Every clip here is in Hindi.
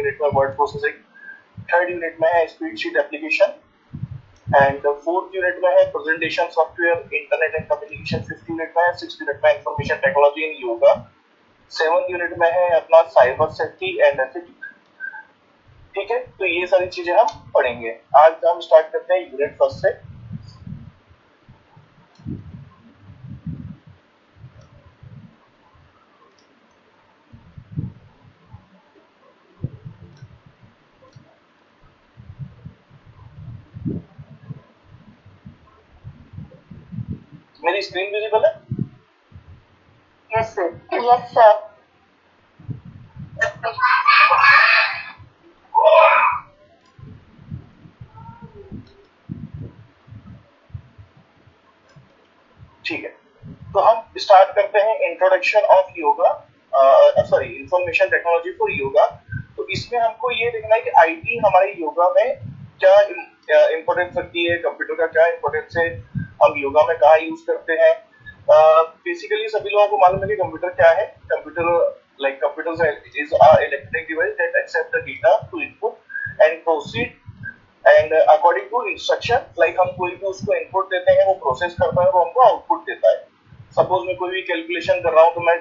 यूनिट में वर्ड प्रोसेसिंग, थर्ड यूनिट में है spread sheet application, and fourth unit में है presentation software, internet and communication, fifth unit में है, सिक्स्थ यूनिट में information technology in yoga, seventh unit में है अपना साइबर सेफ्टी एंड एथिक्स। ठीक है, तो ये सारी चीजें हम पढ़ेंगे। आज हम स्टार्ट करते हैं यूनिट फर्स्ट से। मेरी स्क्रीन विजिबल है? Yes sir. Yes sir. ठीक है, तो हम स्टार्ट करते हैं introduction of yoga, sorry information technology for yoga. तो इसमें हमको ये देखना है कि आईटी हमारे योगा में क्या इंपॉर्टेंस रखती है, कंप्यूटर का क्या इंपॉर्टेंस है, हम योगा में कहाँ यूज करते हैं। बेसिकली सभी लोगों को मालूम है कि कंप्यूटर क्या है। Computer is a electronic device that except the data to input and proceed and according to instruction. Like हम कोई भी उसको इनपुट देते हैं, वो प्रोसेस करता है, वो हमको आउटपुट देता है। सपोज मैं कोई भी कैलकुलेशन कर रहा हूँ तो मैं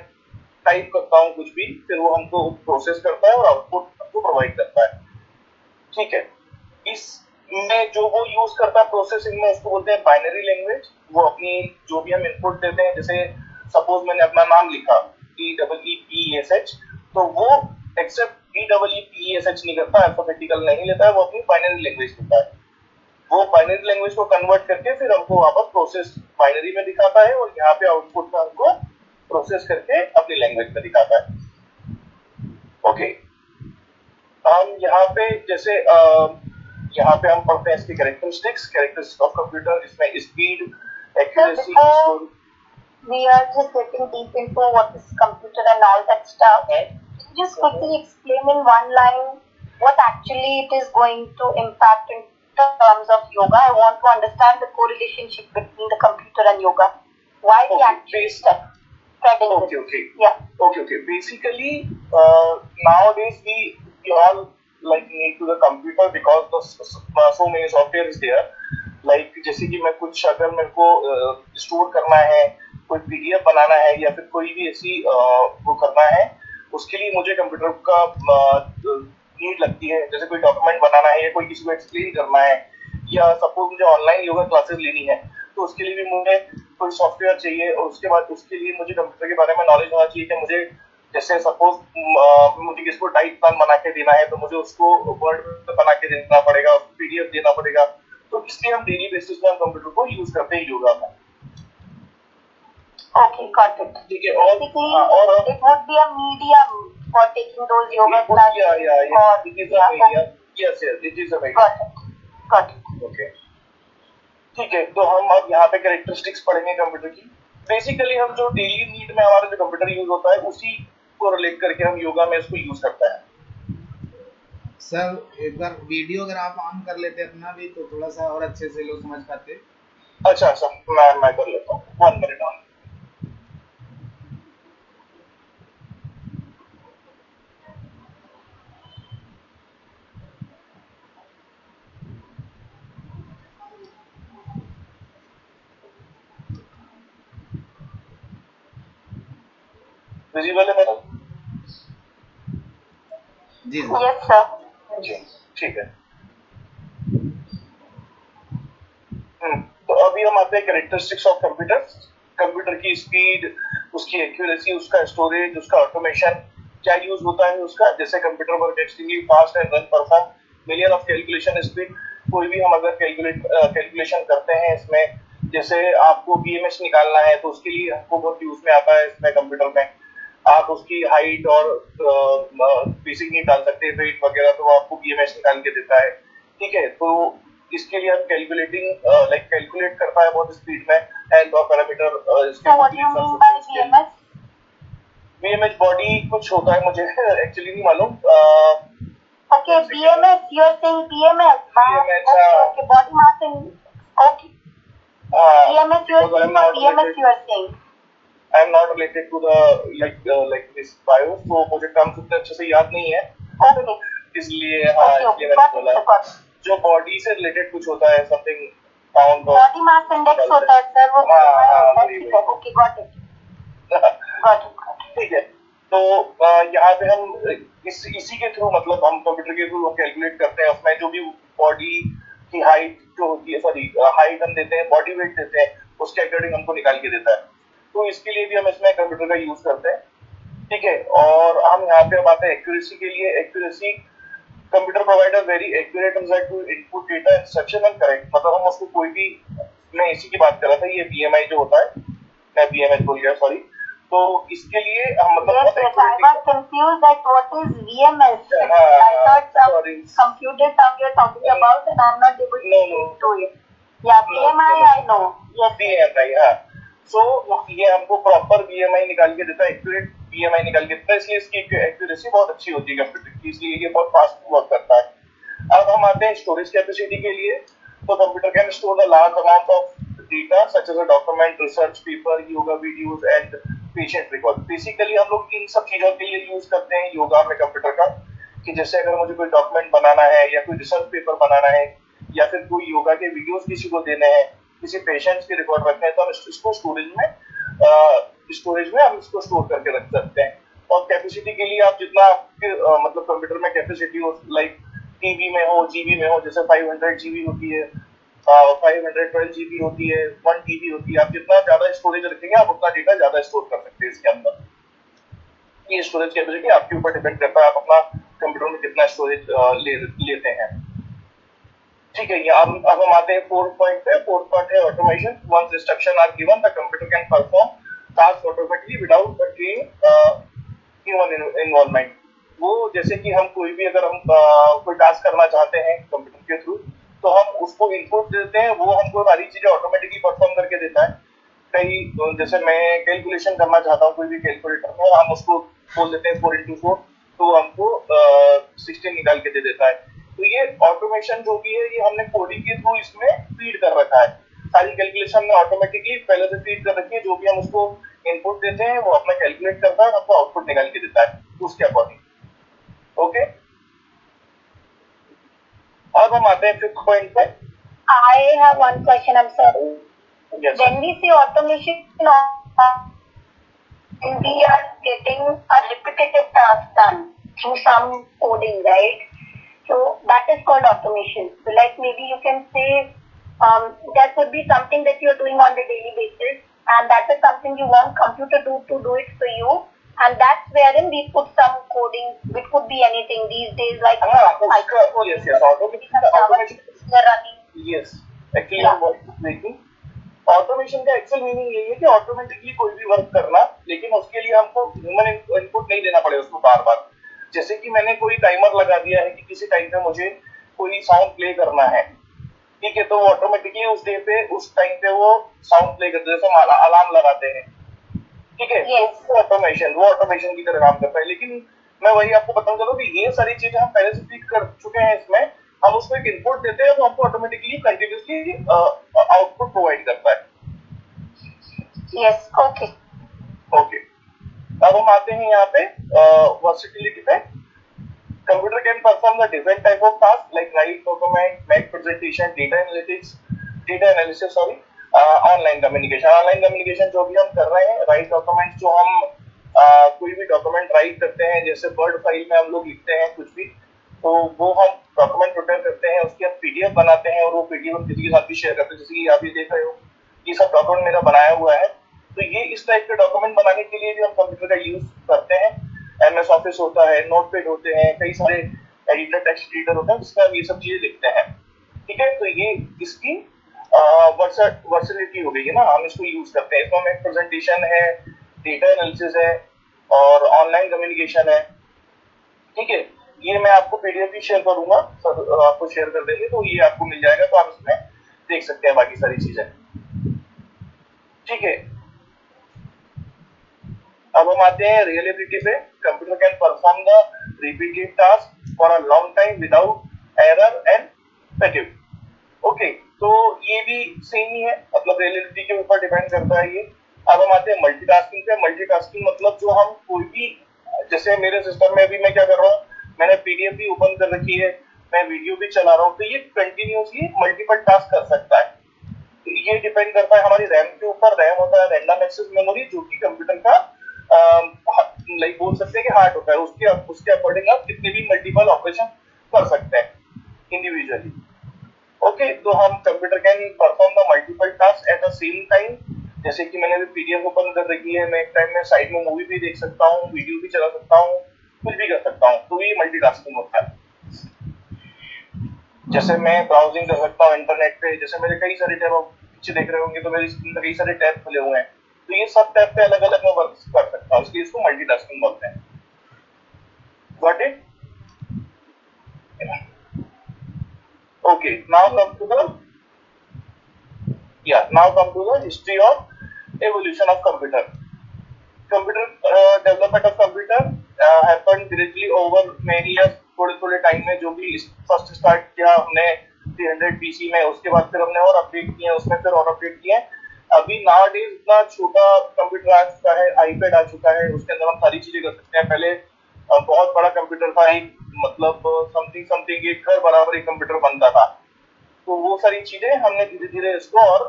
टाइप करता हूँ कुछ भी, फिर वो हमको प्रोसेस करता है और आउटपुट हमको प्रोवाइड करता है। ठीक है, इसमें जो वो यूज करता है प्रोसेसिंग में, उसको बोलते हैं बाइनरी लैंग्वेज। वो अपनी जो भी हम इनपुट देते हैं, जैसे सपोज मैंने अपना नाम लिखा EEPESH, तो वो एक्सेप्ट EEPESH नहीं करता, अल्फाबेटिकल नहीं लेता है, वो अपनी बाइनरी लैंग्वेज लेता है। वो बाइनरी लैंग्वेज को कन्वर्ट करके फिर हमको वापस प्रोसेस बाइनरी में दिखाता है, और यहाँ पे आउटपुट में हमको प्रोसेस करके अपनी लैंग्वेज में दिखाता है। ओके, हम यहाँ पे जैसे यहाँ पे हम पढ़ते हैं इसकी कैरेक्टरिस्टिक्स ऑफ कंप्यूटर। इसमें speed, accuracy, we are just getting deep into what is computer and all that stuff. Can you just quickly explain in one line what actually it is going to impact in terms of yoga? I want to understand the correlationship between the computer and yoga. Why we actually studying this? Okay. Yeah. Okay. Basically, nowadays we all like need to the computer because the so many software is there. Like जैसे कि मैं कुछ अगर मेरे को स्टोर करना है, कोई पीडीएफ बनाना है, या फिर कोई भी ऐसी वो करना है, उसके लिए मुझे कंप्यूटर का नीड लगती है। जैसे कोई डॉक्यूमेंट बनाना है, या कोई किसी को एक्सप्लेन करना है, या सपोज मुझे ऑनलाइन योगा क्लासेस लेनी है, तो उसके लिए भी मुझे कोई सॉफ्टवेयर चाहिए। और उसके बाद उसके लिए मुझे कंप्यूटर के बारे में नॉलेज होना चाहिए कि मुझे जैसे सपोज मुझे किसको डाइट प्लान बना के देना है, तो मुझे उसको वर्ड में बना के देना पड़ेगा, उसको पीडीएफ देना पड़ेगा। तो इसलिए हम डेली बेसिस में हम कंप्यूटर को यूज करते हैं योगा में। Okay, got it. ठीक है, basically it would be a medium for taking those yoga classes. Yeah. It is a medium. Yes, it is a medium. Got it. Okay. ठीक है, तो हम अब यहाँ पे कैरेक्टरिस्टिक्स पढ़ेंगे कंप्यूटर की। बेसिकली हम जो डेली नीड में हमारा जो कंप्यूटर यूज होता है, उसी को रिलेट करके हम योगा में इसको यूज करते हैं। सर एक बार वीडियो अगर आप ऑन कर लेते अपना भी, तो थोड़ा सा और अच्छे से लोग समझ पाते। अच्छा, मैं कर लेता हूँ। 1 मिनट ऑन। विजिबल है मेरा? जी यस सर। जी, ठीक है। तो अभी हम आते हैं कैरेक्टरिस्टिक्स ऑफ कंप्यूटर। कंप्यूटर की स्पीड, उसकी एक्यूरेसी, उसका स्टोरेज, उसका ऑटोमेशन, क्या यूज होता है उसका। जैसे computer work extremely fast and run perform million of calculation speed. कोई भी हम अगर कैलकुलेशन करते हैं इसमें, जैसे आपको बीएमएस निकालना है, तो उसके लिए आपको बहुत यूज में आता है इसमें कंप्यूटर में। आप उसकी हाइट और बेसिक नहीं डाल सकते, वेट वगैरह, तो आपको बीएमएस निकाल के देता है। ठीक है, तो इसके लिए हम कैलकुलेट करता है बहुत स्पीड में, हेल्थ और पैरामीटर। बीएमएस बॉडी कुछ होता है, मुझे एक्चुअली नहीं मालूम। Okay, BMS, you are saying BMS. Okay, body mass index. Okay. BMS you are saying, or BMS you are saying? I am not related to the like this bio, so मुझे टर्म्स उतने अच्छे से याद नहीं है। Okay. इसलिए हाँ इसलिए मैंने बोला जो बॉडी से रिलेटेड कुछ होता है something pound body mass index होता है सर, वो ओके गॉट इट ठीक है। तो यहाँ पे हम इसी के थ्रू मतलब हम कंप्यूटर के थ्रू कैलकुलेट करते हैं, उसमें जो भी बॉडी की हाइट जो होती है, सॉरी हाइट हम देते हैं, बॉडी वेट देते हैं, उसके अकॉर्डिंग हमको निकाल के देता है। तो इसके लिए भी हम इसमें कंप्यूटर का यूज करते हैं, ठीक है। और हम यहाँ पे अब आते हैं एक्यूरेसी के लिए। Accuracy, computer provide a very accurate result to input data instruction and correct. मतलब हम उसको कोई भी, मैं इसी की बात कर रहा था, ये बीएमआई जो होता है, मैं बीएमएच बोल गया सॉरी। तो इसके लिए हम मतलब yes, yes, I was confused that what is VMS. I thought some computer term you're talking about and I'm not able to do it. Yeah, BMI I know. Yes. BMI हाँ। So ये हमको प्रॉपर BMI निकाल के देता है, एक्यूरेट BMI निकाल के देता है, इसलिए इसकी एक्यूरेसी बहुत अच्छी होती है कंप्यूटर की, इसलिए ये बहुत फास्ट वर्क करता है। अब हम आते हैं स्टोरेज कैपेसिटी के लिए। तो computer can store the large amount of data such as a document, research paper, yoga videos and patient record. Basically हम लोग इन सब चीजों के लिए यूज करते हैं योगा में कंप्यूटर का, कि जैसे अगर मुझे कोई डॉक्यूमेंट बनाना है या कोई रिसर्च पेपर बनाना है या फिर कोई योगा के वीडियोस किसी को देने हैं, किसी पेशेंट्स के रिकॉर्ड रखने हैं, तो हम इसको स्टोरेज में हम इसको स्टोर करके रख सकते हैं। और कैपेसिटी के लिए आप जितना आपके मतलब कंप्यूटर में कैपेसिटी हो, लाइक टीबी में हो, जीबी में हो, जैसे 500 जीबी होती है, 512 जीबी होती है, 1 टीबी होती है, आप जितना ज्यादा स्टोरेज रखेंगे आप उतना डेटा ज्यादा स्टोर कर सकते हैं इसके अंदर। ये स्टोरेज कैपेसिटी आपके ऊपर डिपेंड करता है, आप अपना कंप्यूटर में कितना स्टोरेज लेते हैं, ठीक है। अब हम आते हैं फोर्थ पॉइंट पे। फोर्थ पॉइंट है automation. Once instruction are given the computer can perform task automatically without the human involvement. वो जैसे कि हम कोई भी अगर हम कोई टास्क करना चाहते हैं कंप्यूटर के थ्रू, तो हम उसको इनपुट देते हैं, वो हमको सारी चीजें ऑटोमेटिकली परफॉर्म करके देता है। कई जैसे मैं कैलकुलेशन करना चाहता हूँ कोई भी कैलकुलेटर में, हम उसको बोल देते हैं 4x4, तो हमको 16 निकाल के दे देता है। तो ये ऑटोमेशन जो भी है ये हमने कोडिंग के थ्रू इसमें फीड कर रखा है। सारी कैलकुलेशन में ऑटोमेटिकली पहले से फीड कर रखी है, जो भी हम उसको इनपुट देते हैं वो अपना कैलकुलेट करता है, हमको आउटपुट निकाल के देता है उसके अकॉर्डिंग। ओके, अब हम आते हैं फिफ्थ पॉइंट पे। I have one question, I'm sorry. Yes. When we say automation, we are getting a repetitive task done through some coding, right? So that is called automation. So like maybe you can say there could be something that you are doing on a daily basis, and that is something you want computer to do it for you, and that's wherein we put some coding. It could be anything these days, like automation का एक्चुअल मीनिंग यही है कि ऑटोमेटिकली कोई भी वर्क करना, लेकिन उसके लिए हमको ह्यूमन इनपुट नहीं देना पड़े उसको बार बार। जैसे कि मैंने कोई टाइमर लगा दिया है कि किसी टाइम पे मुझे कोई साउंड प्ले करना है, ठीक है, तो ऑटोमेटिकली उस डे पे उस टाइम पे वो साउंड प्ले करते हैं, जैसे हम अलार्म लगाते हैं, ठीक है। वो ऑटोमेशन की तरह काम करता है। लेकिन मैं वही आपको बताऊं चलो कि ये सारी चीजें हम पहले से फीड कर चुके हैं इसमें, हम उसको एक इनपुट देते हैं तो हमको ऑटोमेटिकली कंटिन्यूअसली आउटपुट प्रोवाइड करता है। यस, ओके ओके, अब हम आते हैं यहाँ पे वर्सेटिलिटी पे। Computer can perform the different type of task like right document, make presentation, data analysis sorry, online communication. Online communication जो भी हम कर रहे हैं, राइट डॉक्यूमेंट जो हम कोई भी डॉक्यूमेंट राइट करते हैं, जैसे वर्ड फाइल में हम लोग लिखते हैं कुछ भी, तो वो हम डॉक्यूमेंट प्रिपेयर करते हैं, उसकी हम पीडीएफ बनाते हैं और वो पीडीएफ हम किसी के साथ भी शेयर करते हैं। जैसे कि आप ये देख रहे हो, ये सब डॉक्यूमेंट मेरा बनाया हुआ है, तो ये इस टाइप के डॉक्यूमेंट बनाने के लिए भी हम कंप्यूटर का यूज करते हैं। एमएस ऑफिस होता है, नोटपैड होते हैं, कई सारे एडिटर, टेक्स्ट एडिटर होते हैं जिसमें हम ये सब चीजें लिखते हैं, ठीक है। तो ये इसकी वर्सेटिलिटी हो गई है ना, हम इसको यूज करते हैं। इसमें एक प्रेजेंटेशन है, डेटा एनालिसिस है और ऑनलाइन कम्युनिकेशन है, ठीक है। ये मैं आपको पीडीएफ भी शेयर करूंगा, सर आपको शेयर कर देंगे तो ये आपको मिल जाएगा, तो आप इसमें देख सकते हैं बाकी सारी चीजें, ठीक है। अब हम आते हैं रियलेबिलिटी पे। Computer can perform the repeated task for a long time without error and fatigue. Okay, तो ये भी सेम ही है, मतलब रियलेबिलिटी के ऊपर डिपेंड करता है ये। अब हम आते हैं मल्टीटास्किंग पे। मल्टीटास्किंग मतलब जो हम कोई भी, जैसे मेरे सिस्टम में अभी मैं क्या कर रहा हूँ, मैंने पीडीएफ भी ओपन कर रखी है, मैं वीडियो भी चला रहा हूँ, तो ये कंटिन्यूसली मल्टीपल टास्क कर सकता है। तो ये डिपेंड करता है हमारी रैम के ऊपर। रैम होता है रैंडम एक्सेस मेमोरी, जो कि कंप्यूटर का लाइक बोल सकते हैं कि हार्ट होता है। उसके अकॉर्डिंग आप कितने भी मल्टीपल ऑपरेशन कर सकते हैं इंडिविजुअली। ओके, तो हम computer can perform the multiple task at the same time. जैसे कि मैंने अभी पीडीएफ ओपन कर रखी है, मैं एक टाइम में साइड में मूवी भी देख सकता हूँ, वीडियो भी चला सकता हूँ, कुछ भी कर सकता हूँ। तो ये मल्टीटास्किंग होता है। जैसे मैं ब्राउजिंग कर सकता हूँ इंटरनेट पे, जैसे मेरे कई सारे टैब, आप पीछे देख रहे होंगे तो मेरी स्क्रीन पे कई सारे टैब खुले हुए हैं, तो ये सब टैब पे अलग अलग मैं वर्क कर सकता हूँ, इसलिए इसको मल्टीटास्किंग बोलते हैं। Got it? Okay, now come to the history of evolution of computer. Development of computer happened greatly over many years. थोड़े टाइम में, जो भी फर्स्ट स्टार्ट किया हमने 300 BC में, उसके बाद फिर हमने और अपडेट किए, उसमें फिर और अपडेट किए। अभी नाउअडेज इतना छोटा कंप्यूटर आ चुका है, आईपैड आ चुका है, उसके अंदर हम सारी चीजें कर सकते हैं। पहले बहुत बड़ा कंप्यूटर था, एक मतलब समथिंग एक घर बराबर एक कंप्यूटर बनता था। तो वो सारी चीजें हमने धीरे धीरे इसको और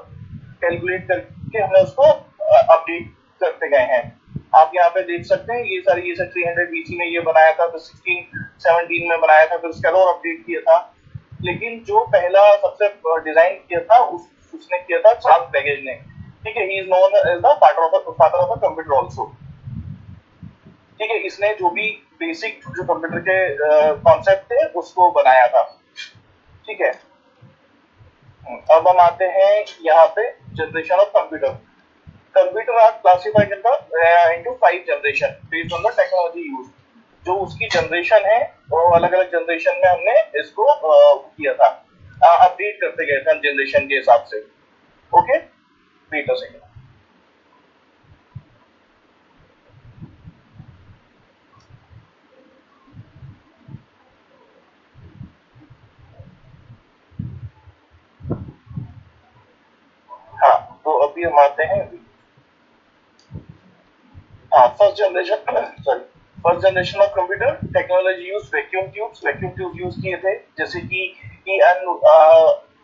कैलकुलेट करके हमने उसको अपडेट करते गए हैं। आप यहाँ पे देख सकते हैं ये 300 BC में ये बनाया था, तो 1617 में बनाया था, फिर उसका और अपडेट किया था। लेकिन जो पहला सबसे डिजाइन किया था उसने किया था चार्ल्स बैबेज ने। ठीक है, he is known as the father of the computer also. ठीक है, इसने जो भी बेसिक जो कंप्यूटर के कॉन्सेप्ट थे उसको बनाया था। ठीक है, अब हम आते हैं यहाँ पे generation of computer. Computer are classified into 5 generation based on the technology use. जो उसकी जनरेशन है वो अलग अलग जनरेशन में हमने इसको किया था, अपडेट करते गए थे हम जनरेशन के हिसाब से। Okay, wait a second. हाँ, तो अभी हम आते हैं first generation of computer technology use vacuum tubes use किए थे, जैसे कि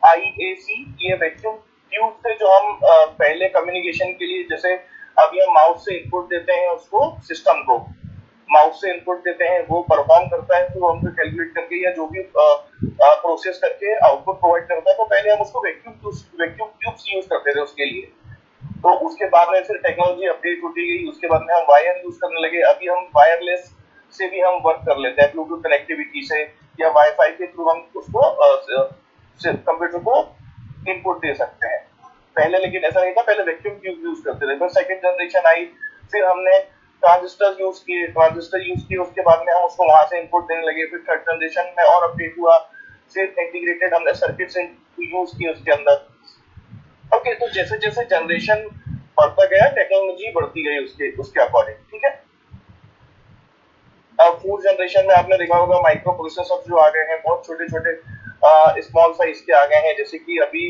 IAC। ये वैक्यूम ट्यूब थे जो हम पहले कम्युनिकेशन के लिए, जैसे अभी हम माउस से इनपुट देते हैं उसको, सिस्टम को माउस से इनपुट देते हैं, वो परफॉर्म करता है, तो हमको कैलकुलेट करके या जो भी प्रोसेस करके आउटपुट प्रोवाइड करता है। तो पहले हम उसको वैक्यूम ट्यूब्स यूज करते थे उसके लिए। तो उसके बाद में फिर टेक्नोलॉजी अपडेट होती गई, उसके बाद में हम वायर यूज करने लगे। अभी हम वायरलेस से भी हम वर्क कर लेते हैं, ब्लूटूथ कनेक्टिविटी से या वाईफाई के थ्रू हम उसको कंप्यूटर को इनपुट दे सकते हैं। पहले लेकिन ऐसा नहीं था, पहले वैक्यूम ट्यूब यूज करते थे। फिर सेकंड जनरेशन आई, फिर हमने ट्रांजिस्टर यूज किए, उसके बाद में हम उसको वहां से इनपुट देने लगे। फिर थर्ड जनरेशन में और अपडेट हुआ, फिर इंटीग्रेटेड हमने सर्किट यूज किए उसके अंदर। ओके, तो जैसे जैसे जनरेशन बढ़ता गया टेक्नोलॉजी बढ़ती गई उसके अकॉर्डिंग। ठीक है, अब फोर्थ जनरेशन में आपने देखा होगा माइक्रो प्रोसेसर जो आ गए हैं, बहुत छोटे छोटे स्मॉल साइज के आ गए हैं। जैसे कि अभी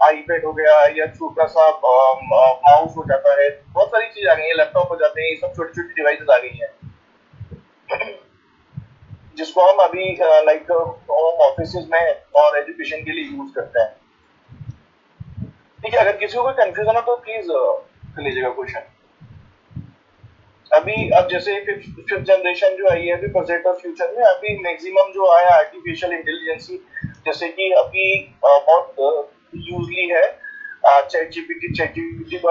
आईपैड हो गया या छोटा सा माउस हो जाता है, बहुत सारी चीज आ गई है, लैपटॉप हो जाते हैं, ये सब छोटी छोटी डिवाइसेस आ गई हैं जिसको हम अभी लाइक होम ऑफिस में और एजुकेशन के लिए यूज करते हैं। ठीक है, अगर किसी को कोई कंफ्यूजन हो तो प्लीज कर लीजिएगा क्वेश्चन। अब जैसे फिफ्थ जनरेशन जो आई है अभी प्रेजेंट और फ्यूचर में, अभी मैक्सिमम जो आया आर्टिफिशियल इंटेलिजेंसी, जैसे कि अभी बहुत यूजली है चैट जीपीटी पर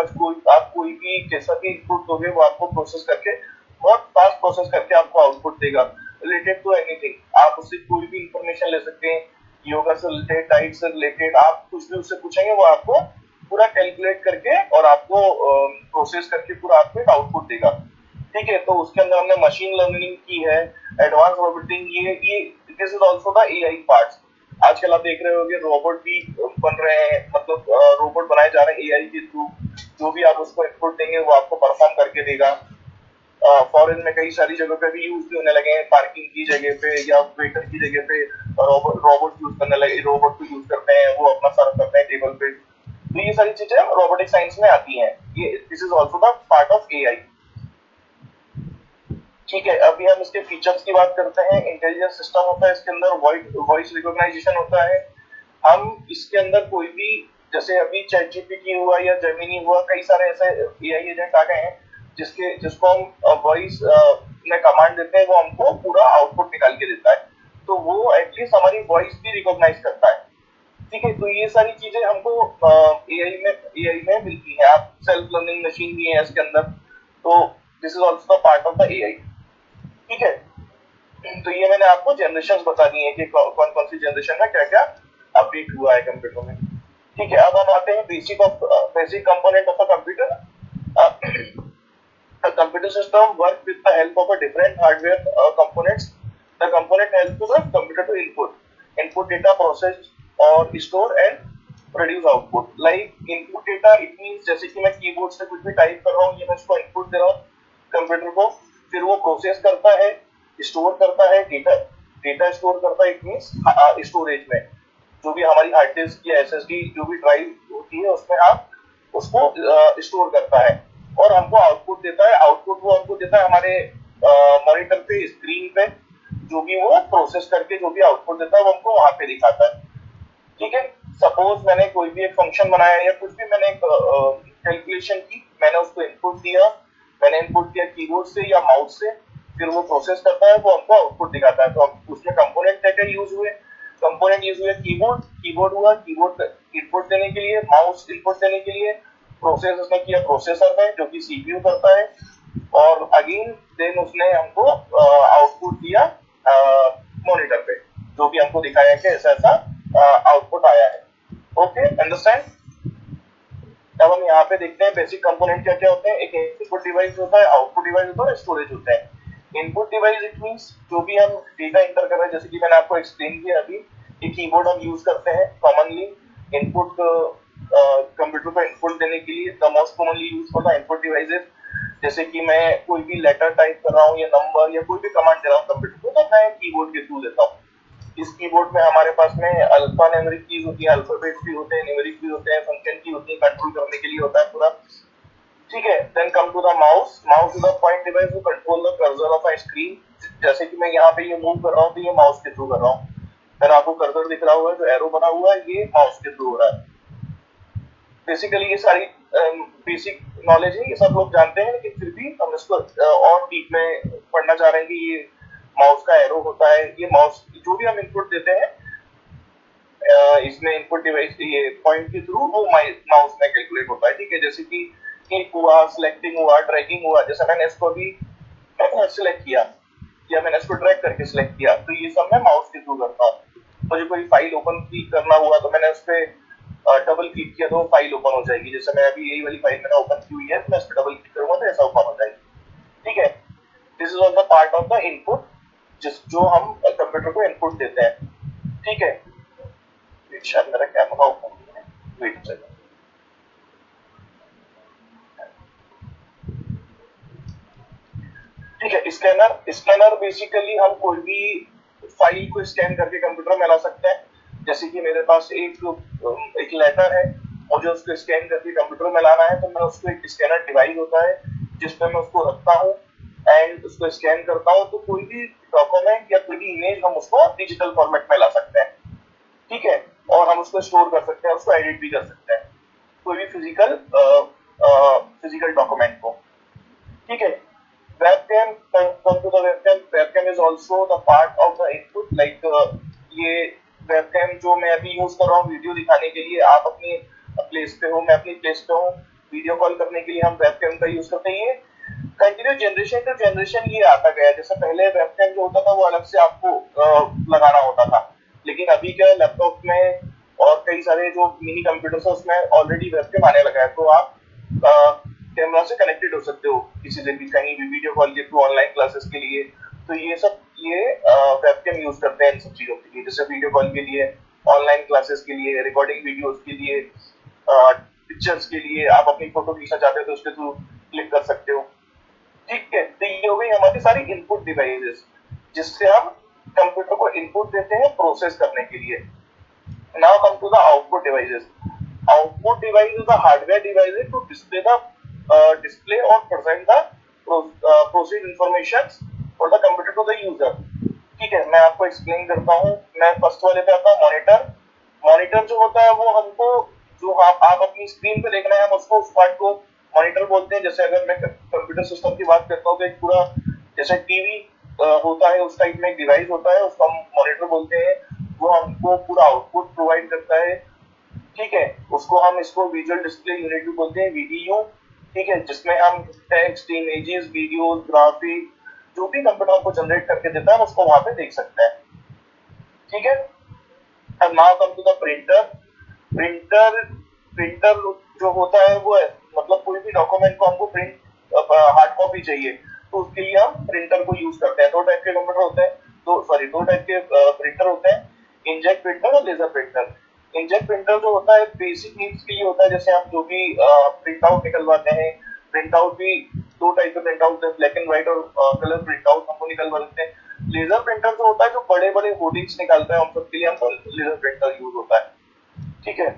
आप कोई भी कैसा भी इनपुट दोगे वो आपको प्रोसेस करके बहुत फास्ट प्रोसेस करके आपको आउटपुट देगा रिलेटेड टू एनीथिंग। आप उससे कोई भी इंफॉर्मेशन ले सकते हैं, योगा से रिलेटेड, डाइट से रिलेटेड, आप कुछ भी उससे पूछेंगे वो आपको पूरा कैलकुलेट करके और आपको प्रोसेस करके पूरा आपको एक आउटपुट देगा। ठीक है, तो उसके अंदर हमने मशीन लर्निंग की है, एडवांस रोबोटिंग, ये this is also the AI parts. आजकल आप देख रहे होंगे रोबोट भी बन रहे हैं, मतलब रोबोट बनाए जा रहे हैं एआई के थ्रू। जो भी आप उसको इनपुट देंगे वो आपको परफॉर्म करके देगा। फॉरेन में कई सारी जगह पे भी यूज भी होने लगे हैं, पार्किंग की जगह पे या वेटर की जगह पे रोबोट यूज करने लगे, रोबोट को यूज करते हैं, वो अपना सर्व करते हैं टेबल पे। तो ये सारी चीजें रोबोटिक साइंस में आती हैं। ये this is also the part of AI. ठीक है, अभी हम इसके फीचर्स की बात करते हैं। इंटेलिजेंट सिस्टम होता है इसके अंदर, वॉइस रिकॉग्नाइजेशन होता है। हम इसके अंदर कोई भी, जैसे अभी चैट जीपीटी हुआ या जेमिनी हुआ, कई सारे ऐसे एआई एजेंट आ गए हैं जिसको हम वॉइस में कमांड देते हैं, वो हमको पूरा आउटपुट निकाल के देता है। तो वो एटलीस्ट हमारी वॉइस भी रिकॉग्नाइज करता है। ठीक है, तो ये सारी चीजें हमको एआई में मिलती है। आप सेल्फ लर्निंग मशीन भी है इसके अंदर, तो this is also part of the AI. ठीक है, तो ये मैंने आपको जनरेशन बता दी है कि कौन कौन सी जनरेशन में क्या क्या अपडेट हुआ है कंप्यूटर में। ठीक है, अब हम आते हैं basic component of a computer. A computer system works with the help of a different hardware components. The component helps the computer to input data, process or store and produce output. Like input data, it means जैसे कि मैं कीबोर्ड से कुछ भी टाइप कर रहा हूँ, ये मैं इसको इनपुट दे रहा हूँ कंप्यूटर को, फिर वो प्रोसेस करता है, स्टोर करता है डेटा स्टोर करता है। इट मीन्स स्टोरेज में जो भी हमारी हार्ड डिस्क या एसएसडी जो भी ड्राइव होती है उसमें आप उसको स्टोर करता है और हमको आउटपुट देता है। आउटपुट वो हमको देता है हमारे मॉनिटर पे, स्क्रीन पे, जो भी वो प्रोसेस करके जो भी आउटपुट देता है वो हमको वहां पे दिखाता है। ठीक है, सपोज मैंने कोई भी एक फंक्शन बनाया या कुछ भी मैंने कैलकुलेशन की, मैंने उसको इनपुट दिया, मैंने इनपुट दिया कीबोर्ड से या माउस से, फिर वो प्रोसेस करता है, वो हमको आउटपुट दिखाता है। तो उसमें कंपोनेंट क्या क्या यूज हुए, कंपोनेंट यूज हुए कीबोर्ड हुआ, कीबोर्ड इनपुट देने के लिए, माउस इनपुट देने के लिए, प्रोसेस उसने किया प्रोसेसर में जो कि सीपीयू करता है, और अगेन देन उसने हमको आउटपुट दिया मॉनिटर पे, जो भी हमको दिखाया कि ऐसा ऐसा आउटपुट आया है। Okay, understand. अब हम यहाँ पे देखते हैं बेसिक कंपोनेंट क्या क्या होते हैं। एक इनपुट डिवाइस होता है, आउटपुट डिवाइस होता है, स्टोरेज होता है। इनपुट डिवाइस इट मींस जो भी हम डेटा इंटर कर रहे हैं, जैसे कि मैंने आपको एक्सप्लेन किया अभी, एक कीबोर्ड हम यूज करते हैं कॉमनली इनपुट कंप्यूटर को इनपुट देने के लिए। द मोस्ट कॉमनली यूज होता है इनपुट डिवाइसेस, जैसे कि मैं कोई भी लेटर टाइप कर रहा हूँ या नंबर या कोई भी कमांड दे रहा हूँ कंप्यूटर को, तो मैं कीबोर्ड के थ्रू देता हूँ। इस कीबोर्ड में हमारे पास में अल्फा न्यूमेरिक कीज होती है, अल्फाबेट्स भी होते हैं, न्यूमेरिक भी होते हैं, फंक्शन की होती है, कंट्रोल करने के लिए होता है पूरा। ठीक है, then come to the mouse. Mouse is a point device to control the cursor of a screen. जैसे कि मैं यहाँ पे ये मूव कर रहा हूँ तो ये माउस के थ्रू कर रहा हूँ। देन आपको कर्सर दिख रहा हुआ है, जो एरो बना हुआ है, ये माउस के थ्रू हो रहा है। बेसिकली ये सारी बेसिक नॉलेज है, ये सब लोग जानते हैं, लेकिन फिर भी हम इसको और डीप में पढ़ना चाह रहे हैं कि ये माउस का एरो होता है। ये माउस जो भी हम इनपुट देते हैं इसमें इनपुट डिवाइस ये पॉइंट के थ्रू वो माउस में कैलकुलेट होता है। ठीक है, जैसे कि क्लिक हुआ, सिलेक्टिंग हुआ, ड्रैगिंग हुआ, जैसे मैंने इसको भी सिलेक्ट किया या मैंने इसको ड्रैग करके सिलेक्ट किया, तो ये सब मैं माउस के थ्रू करता हूँ। मुझे कोई फाइल ओपन करना हुआ तो मैंने उस पर डबल क्लिक किया तो फाइल ओपन हो जाएगी। जैसे मैं अभी यही वाली फाइल मैंने ओपन की हुई है, तो मैं इस पर डबल क्लिक करूंगा तो ऐसा ओपन हो जाएगी। ठीक है, this is all the part of the input जो हम कंप्यूटर को इनपुट देते हैं। ठीक है, शायद मेरा कैमरा ओपन है, वेट सेकंड। ठीक है, स्कैनर बेसिकली हम कोई भी फाइल को स्कैन करके कंप्यूटर में ला सकते हैं। जैसे कि मेरे पास एक लेटर है, मुझे उसको स्कैन करके कंप्यूटर में लाना है, तो मैं उसको एक स्कैनर डिवाइस होता है जिसपे मैं उसको रखता हूँ एंड उसको स्कैन करता हूँ, तो कोई भी डॉक्यूमेंट या कोई भी इमेज हम उसको डिजिटल फॉर्मेट में ला सकते हैं। ठीक है, और हम उसको स्टोर कर सकते हैं, उसको एडिट भी कर सकते हैं, कोई भी फिजिकल डॉक्यूमेंट को। ठीक है, webcam, come to the webcam. Webcam is also the part of the input. Like ये webcam जो मैं अभी यूज कर रहा हूँ वीडियो दिखाने के लिए, आप अपनी प्लेस पे हो, मैं अपनी प्लेस पे हूँ, वीडियो कॉल करने के लिए हम webcam का यूज करते हैं। ये कंटिन्यू जनरेशन टू जनरेशन ये आता गया। जैसे पहले webcam जो होता था वो अलग से आपको लगाना होता था, लेकिन अभी क्या लैपटॉप में और कई सारे जो मिनी कंप्यूटर्स है उसमें ऑलरेडी webcam आने लगा है, तो आप कैमरा से कनेक्टेड हो सकते हो किसी से भी, कहीं भी वीडियो कॉल के थ्रू, ऑनलाइन क्लासेस के लिए। तो ये वेबकैम यूज करते हैं इन सब चीजों के लिए, जैसे वीडियो कॉल के लिए, ऑनलाइन क्लासेस के लिए, रिकॉर्डिंग वीडियोस के लिए, पिक्चर्स के लिए। आप अपनी फोटो खींचना चाहते हो तो उसके थ्रू क्लिक कर सकते हो। ठीक है, तो ये हो गई हमारी सारी इनपुट डिवाइसेस जिससे हम कंप्यूटर को इनपुट देते हैं प्रोसेस करने के लिए। Now come to the output devices. Output device is a hardware device to display or present the proceed information for the computer to the user. ठीक है, मैं आपको एक्सप्लेन करता हूँ। मैं फर्स्ट वाले पे आता हूँ, मॉनिटर। मॉनिटर जो होता है वो हमको जो आप अपनी स्क्रीन पे देख रहे हैं हम उसको उस पार्ट को मॉनिटर बोलते हैं। जैसे अगर मैं कंप्यूटर सिस्टम की बात करता हूँ तो एक पूरा जैसे टीवी होता है उस टाइप में एक डिवाइस होता है, उसको हम मॉनिटर बोलते हैं। वो हमको पूरा आउटपुट प्रोवाइड करता है। ठीक है, उसको हम इसको विजुअल डिस्प्ले यूनिट भी बोलते हैं, वीडीयू। ठीक है, जिसमें हम टेक्स्ट, इमेजेस, वीडियोस, ग्राफिक जो भी कंप्यूटर हमको जनरेट करके देता है उसको वहां पे देख सकते हैं। ठीक है, अब now come to the printer. Printer printer जो होता है वो मतलब कोई भी डॉक्यूमेंट को हमको प्रिंट हार्ड कॉपी चाहिए तो उसके लिए हम प्रिंटर को यूज करते हैं। दो टाइप के कंप्यूटर होते हैं, दो टाइप के प्रिंटर होते हैं, इंकजेट प्रिंटर और लेजर प्रिंटर। इंकजेट प्रिंटर जो होता है बेसिक नीड्स के लिए होता है, जैसे हम जो भी प्रिंट आउट निकलवाते हैं। प्रिंट आउट भी दो टाइप के प्रिंट आउट है, ब्लैक एंड व्हाइट और कलर प्रिंट आउट हमको निकलवा देते हैं। लेजर प्रिंटर जो होता है जो बड़े बड़े होर्डिंग्स निकालता है उन सबके लिए हमको लेजर प्रिंटर यूज होता है। ठीक है,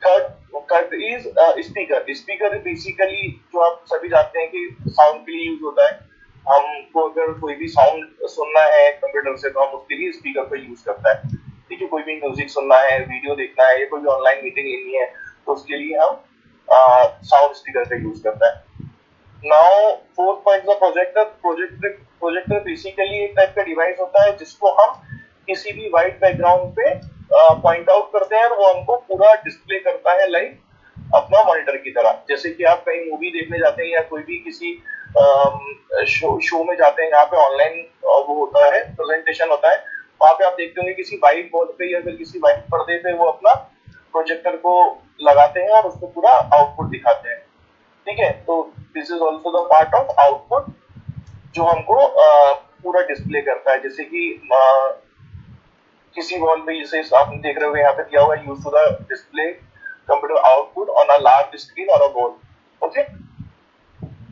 third is speaker. Speaker basically जो आप सभी जानते हैं कि साउंड के लिए यूज होता है। हमको अगर कोई भी साउंड सुनना है कंप्यूटर से तो हम उसके लिए स्पीकर का यूज करता है। ठीक है, कोई भी म्यूजिक सुनना है, वीडियो देखना है या कोई भी ऑनलाइन मीटिंग लेनी है तो उसके लिए हम साउंड स्पीकर का यूज करता है। Now fourth point the projector. Projector basically एक टाइप का डिवाइस होता है जिसको हम किसी भी व्हाइट बैकग्राउंड पे पॉइंट आउट करते हैं और वो हमको पूरा डिस्प्ले करता है लाइक अपना मॉनिटर की तरह। जैसे कि आप कहीं मूवी देखने जाते हैं या कोई भी किसी शो में जाते हैं जहाँ पे ऑनलाइन वो होता है, प्रेजेंटेशन होता है, वहां पे आप देखते होंगे किसी व्हाइट बोर्ड पे या फिर किसी व्हाइट पर्दे पे वो अपना प्रोजेक्टर को लगाते हैं और उसको पूरा आउटपुट दिखाते हैं। ठीक है, तो this is also the part of output जो हमको पूरा डिस्प्ले करता है। जैसे कि किसी वॉल पे जैसे आपने देख रहे हो यहाँ पे दिया हुआ है, use to the display computer output on a large screen और अ बोर्ड। ओके,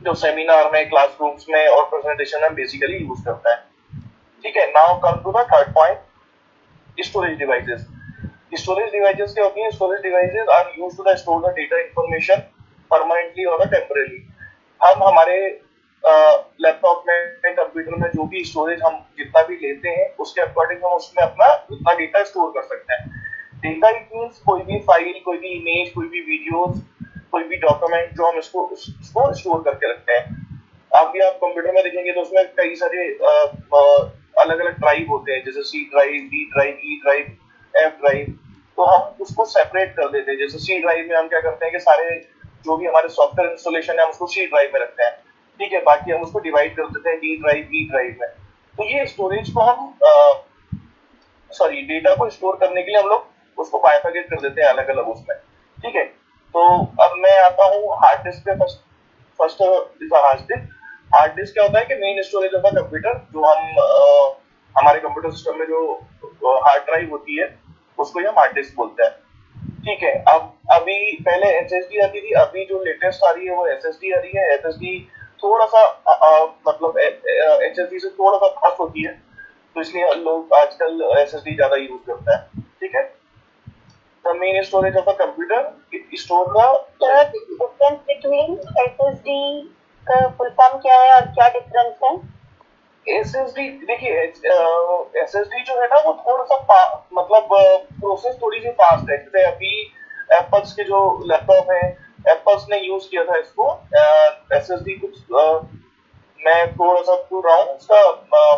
जो सेमिनार में, क्लासरूम्स में और प्रेजेंटेशन में बेसिकली यूज करता है। ठीक है, now come to the third point, storage devices. Storage devices क्या होती है? Storage devices are used to store the data information permanently और टेम्परेरी। हम हमारे लैपटॉप में, कंप्यूटर में जो भी स्टोरेज हम जितना भी लेते हैं उसके अकॉर्डिंग हम उसमें अपना उतना डेटा स्टोर कर सकते हैं। डेटा इट मीन्स कोई भी फाइल, कोई भी इमेज, कोई भी वीडियोस, कोई भी डॉक्यूमेंट जो हम उसको स्टोर करके रखते हैं। अभी आप कंप्यूटर में देखेंगे तो उसमें कई सारे अलग अलग ड्राइव होते हैं, जैसे C drive, D drive, E drive, F drive. तो हम उसको सेपरेट कर देते हैं। जैसे सी ड्राइव में हम क्या करते हैं कि सारे जो भी हमारे सॉफ्टवेयर इंस्टॉलेशन है हम उसको सी ड्राइव में रखते हैं। ठीक है, बाकी हम उसको डिवाइड कर देते हैं डी ड्राइव, ई ड्राइव में। तो ये स्टोरेज को हम डेटा को स्टोर करने के लिए हम लोग उसको बाइफरकेट कर देते हैं अलग अलग उसमें। ठीक है, तो अब मैं आता हूँ हार्ड डिस्क पे। First is hard disk. Hard disk क्या होता है कि main storage of the computer, जो हम हमारे कंप्यूटर सिस्टम में जो हार्ड ड्राइव होती है उसको हम हार्ड डिस्क बोलते हैं। ठीक है, अब अभी पहले एसएसडी आती थी, अभी जो लेटेस्ट आ रही है वो एसएसडी आ रही है। एसएसडी थोड़ा सा मतलब एचएसडी से थोड़ा सा फास्ट होती है, तो इसलिए लोग आजकल एसएसडी ज्यादा यूज करते हैं। ठीक है, the main storage of a computer store the difference between SSD का फुल फॉर्म क्या है और क्या डिफरेंस है? एसएसडी देखिए, एसएसडी जो है ना वो थोड़ा सा मतलब प्रोसेस थोड़ी सी फास्ट है। जैसे अभी एप्पल्स के जो लैपटॉप है, एप्पल्स ने यूज किया था इसको एसएसडी कुछ मैं थोड़ा सा भूल रहा हूँ उसका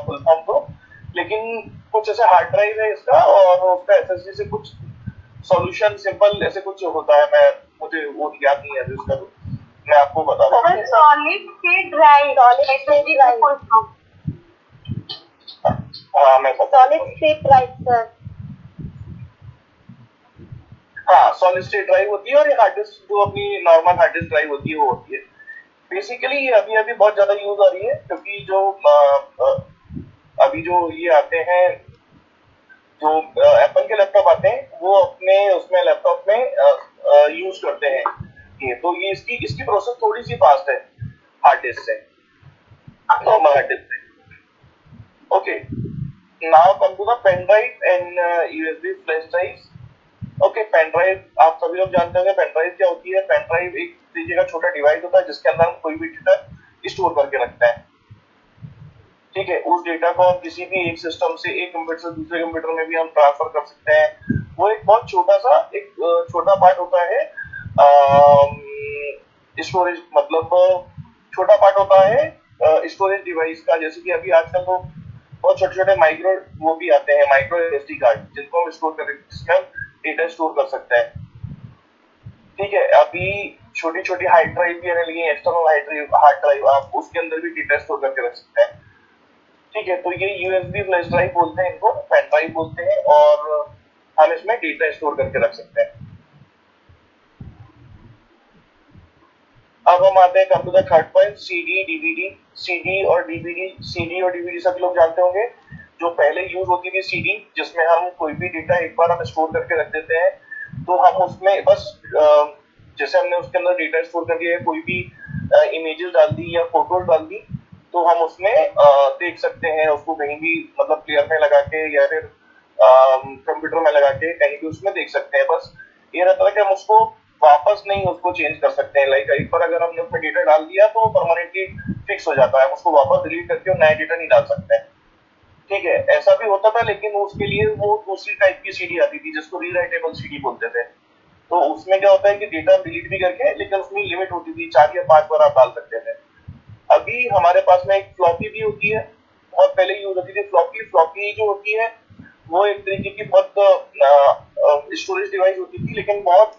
फुल फॉर्म तो, लेकिन कुछ ऐसे हार्ड ड्राइव है इसका और उसका एसएसडी से कुछ सॉल्यूशन सिंपल ऐसे कुछ होता है। मुझे वो याद नहीं है इसका, तो मैं आपको बता रहा हूँ। सॉलिड स्टेट ड्राइव, एसएसडी का फुल फॉर्म। हाँ, मैं सॉलिड स्टेट ड्राइव सर। हाँ, सॉलिड स्टेट ड्राइव होती है और ये हार्ड डिस्क जो अपनी नॉर्मल हार्ड डिस्क ड्राइव होती है वो होती है। बेसिकली ये अभी अभी बहुत ज्यादा यूज आ रही है क्योंकि जो अभी जो ये आते हैं, जो एप्पल के लैपटॉप आते हैं वो अपने उसमें लैपटॉप में यूज करते हैं ये। तो ये इसकी प्रोसेस थोड़ी सी फास्ट है हार्ड डिस्क से, नॉर्मल हार्ड डिस्क से। Okay, now come to the pen drive and USB flash drive. Okay, pen drive आप सभी लोग जानते होंगे पेन ड्राइव क्या होती है। पेन ड्राइव एक तरीके का छोटा डिवाइस होता है जिसके अंदर हम कोई भी डेटा स्टोर करके रखते हैं। ठीक डेटा को हम किसी भी एक सिस्टम से एक कंप्यूटर से दूसरे कंप्यूटर में भी हम ट्रांसफर कर सकते हैं। वो एक बहुत छोटा सा एक छोटा पार्ट होता है स्टोरेज, मतलब छोटा पार्ट होता है स्टोरेज डिवाइस का। जैसे कि अभी आजकल तो बहुत छोटे छोटे माइक्रो वो भी आते हैं, माइक्रो एसडी कार्ड, जिनको हम स्टोर कर जिसमें हम डेटा स्टोर कर सकते हैं। ठीक है, अभी छोटी छोटी हार्ड ड्राइव भी आने लगी है, एक्सटर्नल हार्ड ड्राइव, आप उसके अंदर भी डेटा स्टोर करके रख सकते हैं। ठीक है, तो ये यूएसबी फ्लैश ड्राइव बोलते हैं, इनको पेन ड्राइव बोलते हैं, और हम इसमें डेटा स्टोर करके रख सकते हैं। अब हम आते हैं come to the third point, CD DVD. CD और डीवीडी सभी लोग जानते होंगे। जो पहले यूज होती थी सीडी, जिसमें हम कोई भी डेटा एक बार हम स्टोर करके रख देते हैं, तो हम उसमें बस जैसे हमने उसके अंदर डेटा स्टोर कर दिया है, कोई भी इमेजेस डाल दी या फोटोज डाल दी, तो हम उसमें देख सकते हैं उसको कहीं भी, मतलब प्लेयर में लगा के या फिर कंप्यूटर में लगा के कहीं भी उसमें देख सकते हैं। बस ये रहता है कि हम उसको वापस नहीं उसको चेंज कर सकते हैं। लाइक एक बार अगर हमने उसमें डेटा डाल दिया तो परमानेंटली फिक्स हो जाता है, हम उसको वापस डिलीट करके नया डेटा नहीं डाल सकते हैं। ठीक है, ऐसा भी होता था, लेकिन उसके लिए वो दूसरी टाइप की सीडी आती थी जिसको रीराइटेबल सीडी बोलते थे। तो उसमें क्या होता है कि डेटा डिलीट भी करके, लेकिन उसमें लिमिट होती थी, 4 या 5 बार आप डाल सकते थे। अभी हमारे पास में एक फ्लॉपी भी होती है, बहुत पहले यूज होती थी फ्लॉपी। फ्लॉपी जो होती है वो एक तरीके की बहुत स्टोरेज डिवाइस होती थी, लेकिन बहुत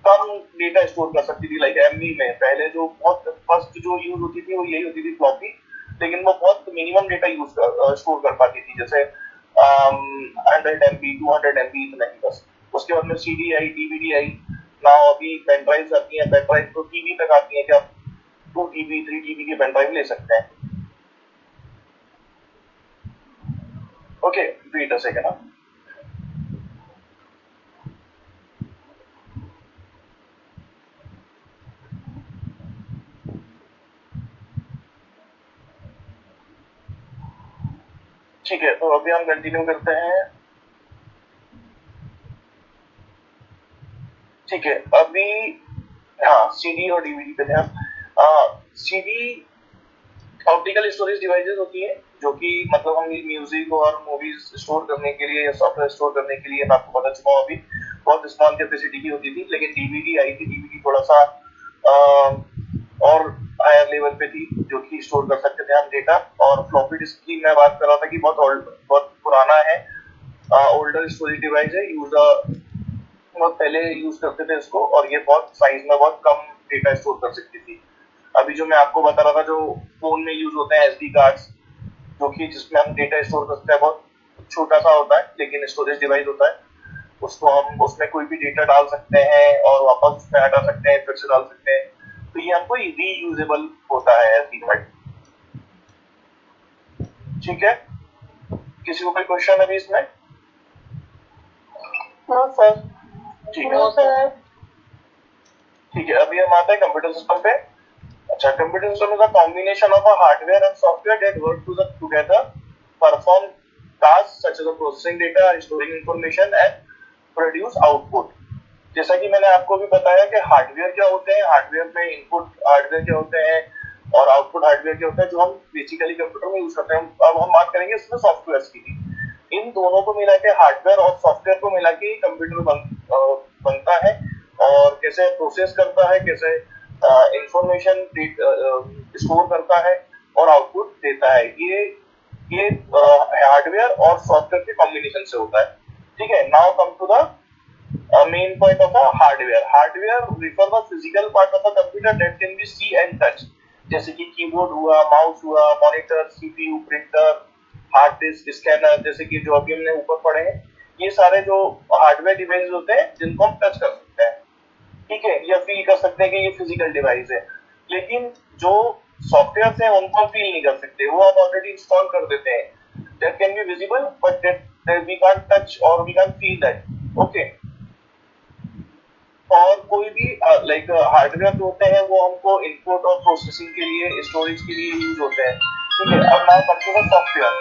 कम डेटा स्टोर कर सकती थी। लाइक एमबी में पहले जो बहुत फर्स्ट जो यूज होती थी वो यही होती थी फ्लॉपी, लेकिन वो बहुत मिनिमम डेटा स्टोर कर पाती थी, जैसे 100 MB 200 MB इतना ही बस। उसके बाद में सीडी आई, डीवीडी आई, ना अभी पेन ड्राइव आती है। पेन ड्राइव तो टीवी तक आती है कि आप 2 TB 3 TB की पेन ड्राइव ले सकते हैं। Okay, wait a second. ठीक है, तो अभी हम कंटिन्यू करते हैं। ठीक है, अभी हाँ, सीडी और डीवीडी पे ध्यान। सीडी ऑप्टिकल स्टोरेज डिवाइसेस होती है, जो कि मतलब हम म्यूजिक और मूवीज स्टोर करने के लिए या सॉफ्टवेयर स्टोर करने के लिए, मैं आपको बता चुका हूँ अभी, बहुत स्मॉल कैपेसिटी की होती थी। लेकिन डीवीडी आई थी, डीवीडी थोड़ा सा और हायर लेवल पे थी, जो कि स्टोर कर सकते थे हम डेटा। और फ्लॉपी डिस्क की मैं बात कर रहा था कि बहुत पुराना है, ओल्डर स्टोरेज डिवाइस है, बहुत पहले यूज करते थे इसको, और ये बहुत साइज में बहुत कम डेटा स्टोर कर सकती थी। अभी जो मैं आपको बता रहा था, जो फोन में यूज होते हैं एसडी कार्ड्स, जो कि जिसमें हम डेटा स्टोर कर सकते हैं, बहुत छोटा सा होता है लेकिन स्टोरेज डिवाइस होता है। उसको हम उसमें कोई भी डेटा डाल सकते हैं और वापस उसमें हटा सकते हैं, फिर से डाल सकते हैं, तो ये हमको रीयूजेबल होता है एसडी कार्ड। ठीक है, किसी को कोई क्वेश्चन अभी इसमें? No sir. ठीक है, ठीक है, अभी हम आते हैं कंप्यूटर सिस्टम पे। अच्छा, computer system is a combination of a hardware and software that work together perform task such as processing data, storing information and produce output. जैसा कि मैंने आपको भी बताया कि हार्डवेयर क्या होते हैं, हार्डवेयर में इनपुट हार्डवेयर क्या होते हैं और आउटपुट हार्डवेयर क्या होता है, जो हम बेसिकली कंप्यूटर में यूज करते हैं। अब हम बात करेंगे इसमें सॉफ्टवेयर की भी। इन दोनों को मिला के, हार्डवेयर और सॉफ्टवेयर को मिला के कंप्यूटर बनता है, और कैसे प्रोसेस करता है, कैसे इंफॉर्मेशन स्टोर करता है और आउटपुट देता है। ये हार्डवेयर और सॉफ्टवेयर के कॉम्बिनेशन से होता है। ठीक है, now come to the main point of a hardware. Hardware refer the physical part of a computer that can be see and touch, जैसे कि कीबोर्ड हुआ, माउस हुआ, monitor, CPU, printer, hard disk, scanner, जैसे कि जो अभी हमने ऊपर पढ़े हैं। ये सारे जो हार्डवेयर डिवाइस होते हैं जिनको हम टच कर सकते हैं, ठीक है, या फील कर सकते हैं कि ये फिजिकल डिवाइस है। लेकिन जो सॉफ्टवेयर है उनको हम फील नहीं कर सकते, वो हम ऑलरेडी इंस्टॉल कर देते हैं। That can be visible but that we can't touch और we can't feel that. Okay, और कोई भी लाइक हार्डवेयर जो होते हैं वो हमको इनपुट और प्रोसेसिंग के लिए, स्टोरेज के लिए यूज होते हैं। ठीक है, अब now come to the software.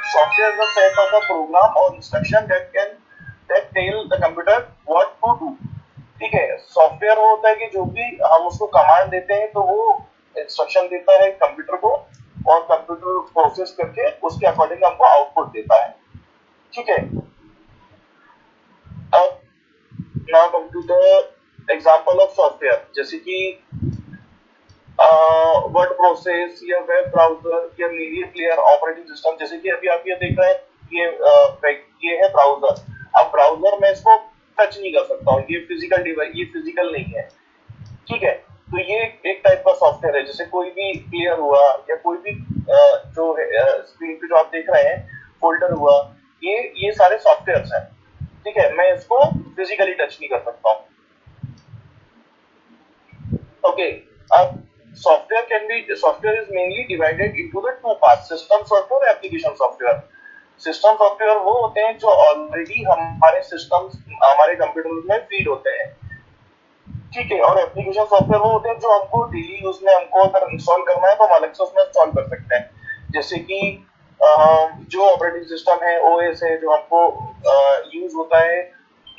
Software is a set of a program और instruction that tell the computer what to do. ठीक है, सॉफ्टवेयर वो होता है कि जो भी हम उसको कमांड देते हैं तो वो इंस्ट्रक्शन देता है कंप्यूटर को, और कंप्यूटर प्रोसेस करके उसके अकॉर्डिंग हमको आउटपुट देता है, ठीक है। अब now computer example of software, जैसे कि वर्ड प्रोसेस या वेब ब्राउजर या मीडिया प्लेयर, ऑपरेटिंग सिस्टम, जैसे कि अभी आप ये देख रहे हैं, ये है ब्राउजर। अब ब्राउजर मैं इसको टच नहीं कर सकता हूँ, ये फिजिकल डिवाइस, ये फिजिकल नहीं है, ठीक है। तो ये एक टाइप का सॉफ्टवेयर है, जैसे कोई भी प्लेयर हुआ या कोई भी जो स्क्रीन पे जो आप देख रहे हैं फोल्डर हुआ, ये सारे सॉफ्टवेयर्स हैं, ठीक है। मैं इसको फिजिकली टच नहीं कर सकता हूँ, ओके। अब software is mainly divided into the two parts, system software और application software। सिस्टम सॉफ्टवेयर वो होते हैं जो ऑलरेडी हमारे सिस्टम्स, हमारे कंप्यूटर में फीड होते हैं, ठीक है। और एप्लीकेशन सॉफ्टवेयर वो होते हैं जो हमको डेली यूज में हमको अगर इंस्टॉल करना है तो हम अलग से उसमें इंस्टॉल कर सकते हैं, जैसे कि जो ऑपरेटिंग सिस्टम है, ओएस है, जो हमको यूज होता है,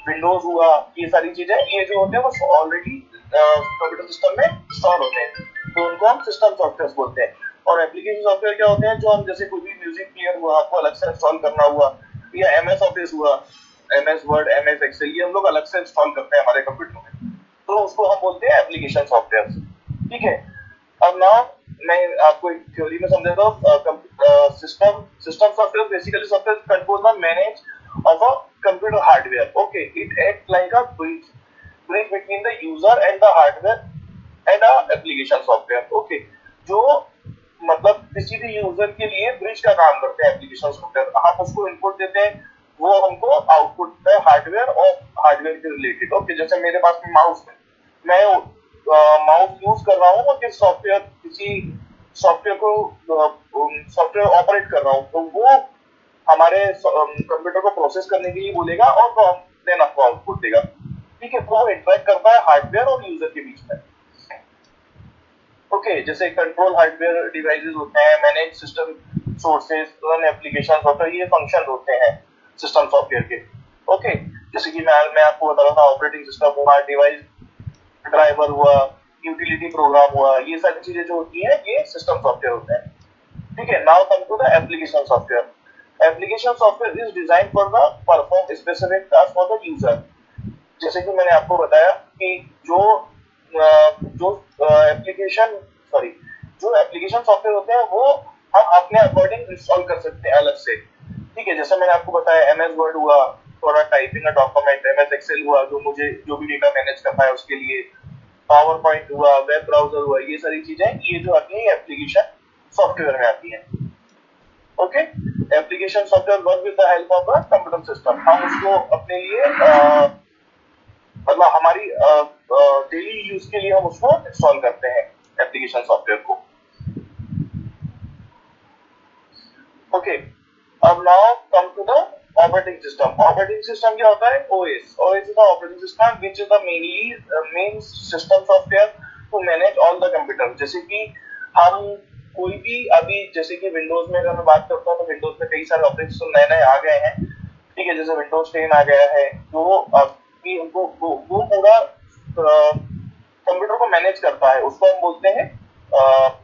विंडोज हुआ, ये सारी चीजें, ये जो होते हैं वो ऑलरेडी कंप्यूटर सिस्टम में इंस्टॉल होते हैं, तो उनको हम सिस्टम सॉफ्टवेयर बोलते हैं। और एप्लीकेशन सॉफ्टवेयर क्या होते हैं, जो हम जैसे कोई भी म्यूजिक प्लेयर हुआ आपको अलग से इंस्टॉल करना हुआ, या एमएस ऑफिस हुआ, एमएस वर्ड, एमएस एक्सेल, ये हम लोग अलग से इंस्टॉल करते हैं हमारे कंप्यूटर में, तो उसको हम बोलते हैं एप्लीकेशन सॉफ्टवेयर, ठीक है। अब नाउ मैं आपको एक थ्योरी में समझाता हूँ। System software basically software control the manage of a computer hardware, okay, it acts like a bridge between the user and the hardware and a application software, okay। जो मतलब किसी भी यूजर के लिए ब्रिज का काम करते हैं एप्लीकेशन सॉफ्टवेयर, हम उसको इनपुट देते हैं, वो हमको आउटपुट देता है हार्डवेयर और हार्डवेयर के रिलेटेड, ओके। जैसे मेरे पास में माउस है, मैं माउस यूज कर रहा हूँ और किसी सॉफ्टवेयर ऑपरेट कर रहा हूँ, तो वो हमारे कंप्यूटर को प्रोसेस करने के लिए बोलेगा और तो हम देन आपको आउटपुट देगा, ठीक है। तो वो इंटरेक्ट करता है हार्डवेयर और यूजर के बीच में, ओके। जैसे कंट्रोल हार्डवेयर डिवाइसेस होते हैं, manage system sources, run application software, ये फंक्शन होते हैं सिस्टम सॉफ्टवेयर के, ओके। जैसे कि मैं आपको बता रहा था, ऑपरेटिंग सिस्टम हुआ, डिवाइस ड्राइवर हुआ, यूटिलिटी प्रोग्राम हुआ, ये सारी चीजें जो होती हैं ये सिस्टम सॉफ्टवेयर होते हैं, ठीक है। Now come to the application software. Application software is design for the perform specific task for the user. जैसे कि मैंने आपको बताया कि जो एप्लीकेशन सॉफ्टवेयर होते हैं वो हम अपने अकॉर्डिंग इंस्टॉल कर सकते हैं अलग से, ठीक है। जैसे मैंने आपको बताया एमएस वर्ड हुआ for typing a document, MS Excel हुआ जो मुझे जो भी डेटा मैनेज करना है उसके लिए, पावर पॉइंट हुआ, वेब ब्राउजर हुआ, ये सारी चीजें ये जो आती है एप्लीकेशन सॉफ्टवेयर में आती है, okay. Application software work with the help of the computer system. हम उसको अपने लिए मतलब हमारी डेली यूज के लिए हम उसको इंस्टॉल करते हैं एप्लीकेशन सॉफ्टवेयर को, ओके। अब now come to the operating system. Operating system क्या होता है? OS. OS is the operating system which is the main system software to manage all the computer. जैसे कि हम कोई भी अभी जैसे कि विंडोज में अगर मैं बात करता हूँ तो विंडोज में कई सारे ऑपरेटिंग सिस्टम नए नए आ गए हैं, ठीक है। जैसे विंडोज 10 आ गया है जो अभी वो पूरा कंप्यूटर को मैनेज करता है, उसको हम बोलते हैं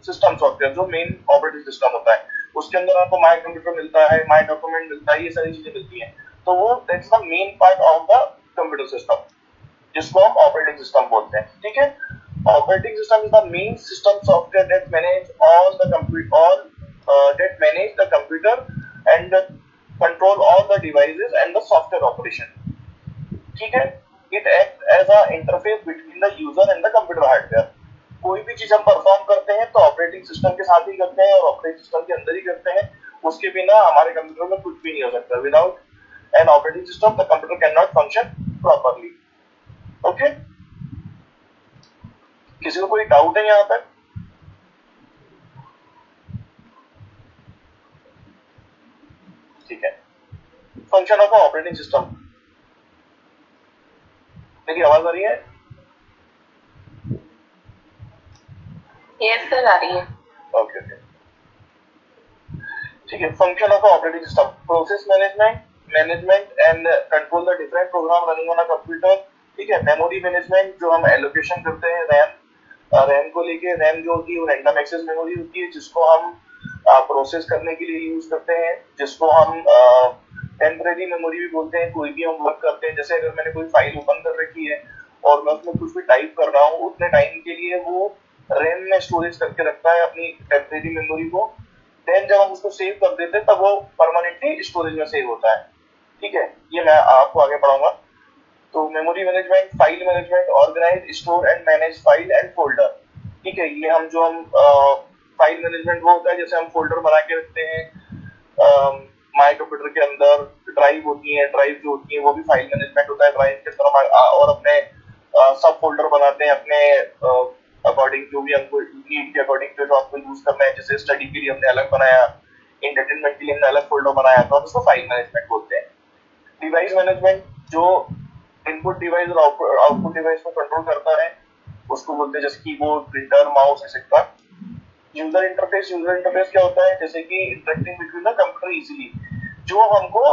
सिस्टम सॉफ्टवेयर, जो मेन ऑपरेटिंग सिस्टम होता है। उसके अंदर आपको माई कंप्यूटर मिलता है, माई डॉक्यूमेंट मिलता है, ये सारी चीजें मिलती हैं, तो वो that's the main part of the computer system जिसको हम ऑपरेटिंग सिस्टम बोलते हैं, ठीक है। Operating system is the main system software that manage the computer and control all the devices and the software operation. ठीक है? It acts as a interface between the user and the computer hardware. कोई भी चीज हम परफॉर्म करते हैं तो ऑपरेटिंग सिस्टम के साथ ही करते हैं और ऑपरेटिंग सिस्टम के अंदर ही करते हैं, उसके बिना हमारे कंप्यूटर में कुछ भी नहीं हो सकता। Without an operating system, the computer cannot function properly. Okay? किसी को कोई डाउट है यहाँ तक? ठीक है। Function of operating system. मेरी आवाज आ रही है? यस सर, आ रही है। ओके ओके, ठीक है। Function of operating system, process management and control the different program running on a computer, ठीक है। मेमोरी मैनेजमेंट, जो हम एलोकेशन करते हैं रैम को लेके, रैम जो होती है वो रैंडम एक्सेस मेमोरी होती है जिसको हम प्रोसेस करने के लिए यूज करते हैं, जिसको हम टेम्परेरी मेमोरी भी बोलते हैं। कोई भी हम वर्क करते हैं, जैसे अगर मैंने कोई फाइल ओपन कर रखी है और मैं उसमें कुछ भी टाइप कर रहा हूँ, उतने टाइम के लिए वो रैम में स्टोरेज करके रखता है अपनी टेम्परेरी मेमोरी को। देन जब हम उसको सेव कर देते हैं तब वो परमानेंटली स्टोरेज में सेव होता है। ठीक है, ये मैं आपको आगे पढ़ाऊंगा। तो memory management, file management, organise, store and manage file and folder. ठीक है, ये हम जो हम फाइल मैनेजमेंट वो होता है जैसे हम फोल्डर बना के रखते हैं माई कंप्यूटर के अंदर। ड्राइव होती है, ड्राइव जो होती है वो भी फाइल मैनेजमेंट होता है। ड्राइव के तरह और अपने सब फोल्डर बनाते हैं अपने अकॉर्डिंग, जो भी हमको नीड के अकॉर्डिंग जो आपको यूज करना है। जैसे स्टडी के लिए हमने अलग बनाया, एंटरटेनमेंट के लिए हमने अलग फोल्डर बनाया, तो हम उसको फाइल मैनेजमेंट बोलते हैं। डिवाइस मैनेजमेंट, जो इनपुट डिवाइस और आउटपुट डिवाइस को कंट्रोल करता है, उसको बोलते हैं जैसे keyboard, printer, mouse etcetera. User interface, user interface क्या होता है? जैसे कि interacting between the computer easily, जो हमको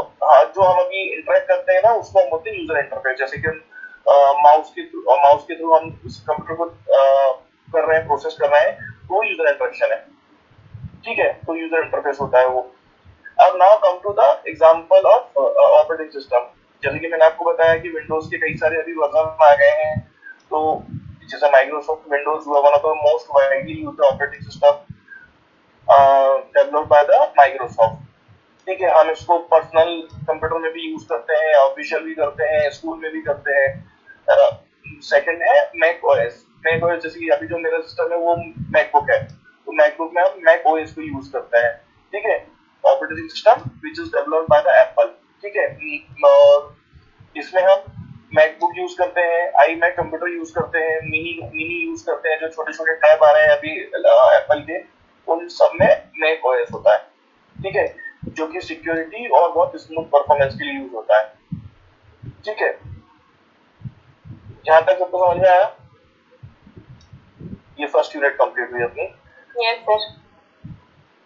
जो हम अभी इंटरेक्ट करते हैं ना, उसको हम बोलते हैं यूजर इंटरफेस। जैसे कि माउस के थ्रू हम उस कंप्यूटर को कर रहे हैं, प्रोसेस कर रहे हैं, वो यूजर इंटरेक्शन है। ठीक है, तो यूजर इंटरफेस होता है वो। अब now come to the example of operating system. जैसे कि मैंने आपको बताया कि विंडोज के कई सारे अभी वर्जन आ गए हैं। तो जैसे माइक्रोसॉफ्ट विंडोज हुआ, one of the most widely used operating system developed by the Microsoft. ठीक है, हम इसको पर्सनल कंप्यूटर में भी यूज करते हैं, ऑफिशियल भी करते हैं, स्कूल में भी करते हैं। सेकंड है मैक ओएस। मैक ओएस जैसे कि अभी जो मेरा सिस्टम है वो मैकबुक है, तो मैकबुक में हम मैक ओएस को यूज करते हैं। ठीक है, operating system which is developed by the Apple. ठीक है, और इसमें हम मैकबुक यूज करते हैं, आई मैक कंप्यूटर यूज करते हैं, मिनी यूज करते हैं, जो छोटे छोटे टैब आ रहे हैं अभी एप्पल के, उन सब में मैक ओएस होता है। ठीक है, जो कि सिक्योरिटी और बहुत स्मूथ परफॉर्मेंस के लिए यूज होता है। ठीक है, यहाँ तक सबको समझ में आया? ये फर्स्ट यूनिट कंप्लीट हुई अपनी। Yes sir.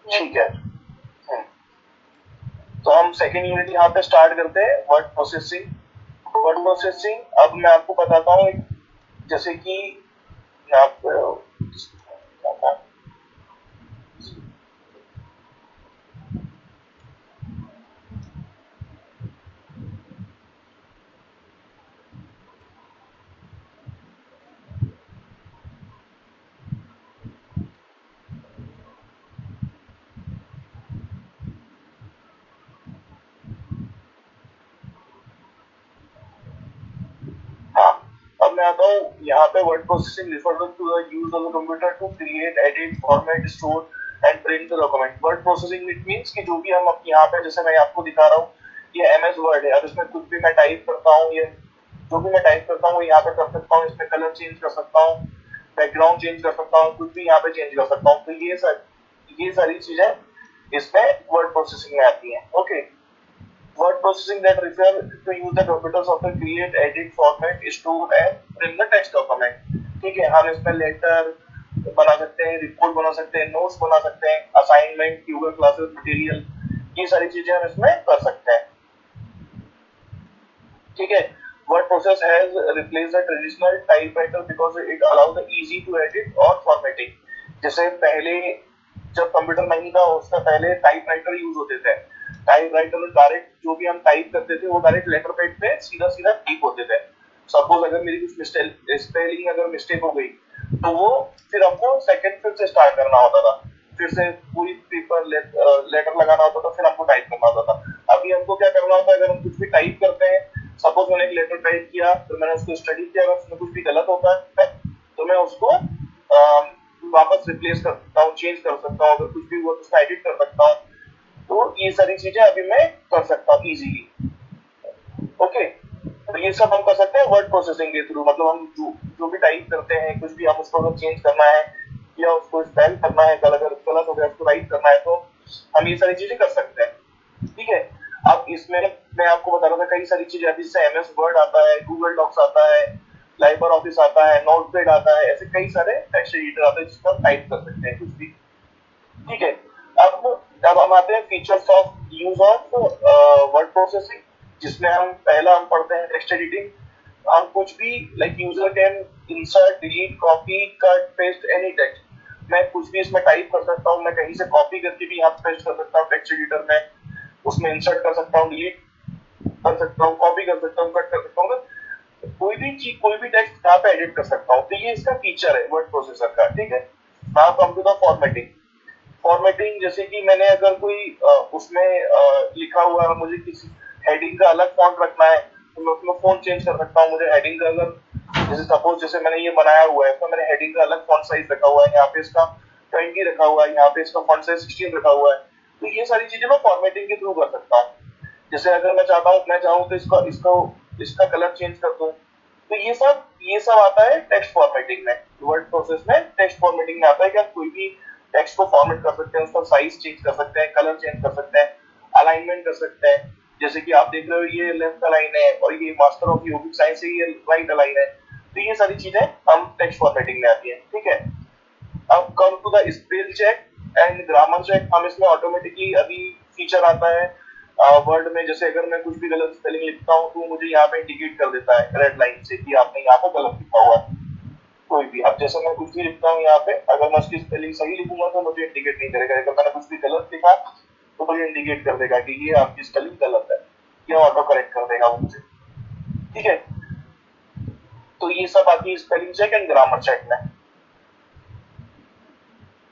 ठीक है, तो हम सेकेंड यूनिट यहाँ पे स्टार्ट करते हैं, वर्ड प्रोसेसिंग। वर्ड प्रोसेसिंग, अब मैं आपको बताता हूँ, जैसे कि आपको मैं आता हूँ यहाँ पे। Word processing refer to the use of the computer to create, edit, format, store and print the document. Word processing it means कि जो भी हम यहाँ पे, जैसे मैं आपको दिखा रहा हूँ, ये एमएस वर्ड है। अब इसमें कुछ भी मैं टाइप करता हूँ, ये जो भी मैं टाइप करता हूँ यहाँ पे कर सकता हूँ। इसमें कलर चेंज कर सकता हूँ, बैकग्राउंड चेंज कर सकता हूँ, कुछ भी यहाँ पे चेंज कर सकता हूँ। तो ये सारी चीजें इसमें वर्ड प्रोसेसिंग में आती है। Okay, word processing that refer to use the computer software create, edit, format, store and print the text document। ठीक है, हम इसमें लेटर बना सकते हैं, रिपोर्ट बना सकते हैं, नोट्स बना सकते हैं, असाइनमेंट, ट्यूबर क्लासेस मटेरियल, ये सारी चीजें हम इसमें कर सकते हैं। ठीक है, word process has replaced the traditional typewriter because it allows the easy to edit और formatting। जैसे पहले जब कंप्यूटर नहीं था, उससे पहले टाइपराइटर यूज होते थे। टाइपराइटर में डायरेक्ट जो भी हम टाइप करते थे वो डायरेक्ट लेटर पैड पे सीधा सीधा टाइप होते थे। सपोज अगर मेरी कुछ स्पेलिंग अगर मिस्टेक हो गई, तो वो फिर हमको सेकंड फिर से स्टार्ट करना होता था, फिर से पूरी पेपर लेटर लगाना होता था, फिर हमको टाइप करना होता था। अभी हमको क्या करना होता है, अगर हम कुछ भी टाइप करते हैं, सपोज मैंने एक लेटर टाइप किया, तो मैंने उसको स्टडी किया, अगर उसमें कुछ भी गलत होता है तो मैं उसको वापस रिप्लेस कर सकता हूँ, चेंज कर सकता हूँ, अगर कुछ भी हुआ तो उसको एडिट कर सकता हूँ। तो ये सारी चीजें अभी मैं कर सकता हूँ इजीली। ओके, तो ये सब हम कर सकते हैं वर्ड प्रोसेसिंग के थ्रू। मतलब हम जो भी टाइप करते हैं, कुछ भी हम उसको अगर चेंज करना है या उसको स्पेल करना है, अगर गलत हो गया उसको राइट करना है, तो हम ये सारी चीजें कर सकते हैं। ठीक है, अब इसमें मैं आपको बता रहा था कई सारी चीजें, अभी जैसे एमएस वर्ड आता है, गूगल डॉक्स आता है, लाइबर ऑफिस आता है, नोटपैड आता है, ऐसे कई सारे टेक्स्ट एडिटर आते हैं जिसको हम टाइप कर सकते हैं कुछ भी। ठीक है, अब हम आते हैं features of use of word processing, जिसमें हम पहला हम पढ़ते हैं टेक्स्ट एडिटिंग। हम कुछ भी like user can insert, delete, copy, cut, paste any text. मैं कुछ भी इसमें टाइप कर सकता हूँ, मैं कहीं से कॉपी करके भी यहाँ पेस्ट कर सकता हूँ टेक्स्ट एडिटर में, उसमें इंसर्ट कर सकता हूँ, डिलीट कर सकता हूँ, कॉपी कर सकता हूँ, कट कर सकता हूँ, कोई भी चीज कोई भी टेक्स्ट यहाँ पे एडिट कर सकता हूँ। तो ये इसका फीचर है वर्ड प्रोसेसर का, ठीक है। Now come to the formatting. Formatting जैसे कि मैंने अगर कोई उसमें लिखा हुआ है, मुझे किसी हेडिंग का अलग फॉन्ट रखना है तो मैं उसमें फॉन्ट चेंज कर सकता हूँ। मुझे हेडिंग का अगर जैसे सपोज जैसे मैंने ये बनाया हुआ है तो मैंने हेडिंग का अलग फॉन्ट साइज रखा हुआ है, यहाँ पे इसका 20 रखा हुआ है, यहाँ पे इसका फॉन्ट साइज 16 रखा हुआ है। तो ये सारी चीजें मैं फॉर्मेटिंग के थ्रू कर सकता हूँ। जैसे अगर मैं चाहूँ तो इसका कलर चेंज कर दूं। तो ये सब आता है टेक्स्ट फॉर्मेटिंग में, वर्ड प्रोसेस में टेक्स्ट फॉर्मेटिंग में आता है कि आप कोई भी टेक्स्ट को फॉर्मेट कर सकते हैं, उसका साइज चेंज कर सकते हैं, कलर चेंज कर सकते हैं, अलाइनमेंट कर सकते हैं। जैसे कि आप देख रहे हो ये लेफ्ट अलाइन है और ये मास्टर ऑफ योगिक साइंस से ये राइट अलाइन है। तो ये सारी चीजें हम टेक्स्ट फॉर्मेटिंग में आती है, ठीक है। अब come to the spell check and grammar check. हम इसमें ऑटोमेटिकली अभी फीचर आता है वर्ड में, जैसे अगर मैं कुछ भी गलत स्पेलिंग लिखता हूँ तो मुझे यहाँ पे इंडिकेट कर देता है रेड लाइन से कि आपने यहाँ पे गलत लिखा हुआ है कोई भी। अब जैसे मैं कुछ भी लिखता हूँ यहाँ पे, अगर मैं उसकी स्पेलिंग सही लिखूंगा तो मुझे इंडिकेट नहीं करेगा, अगर मैंने कुछ भी गलत लिखा तो मुझे इंडिकेट कर देगा कि ये आपकी स्पेलिंग गलत है, या ऑटो करेक्ट कर देगा वो मुझे, ठीक है। तो ये सब आती है spelling check and grammar check में।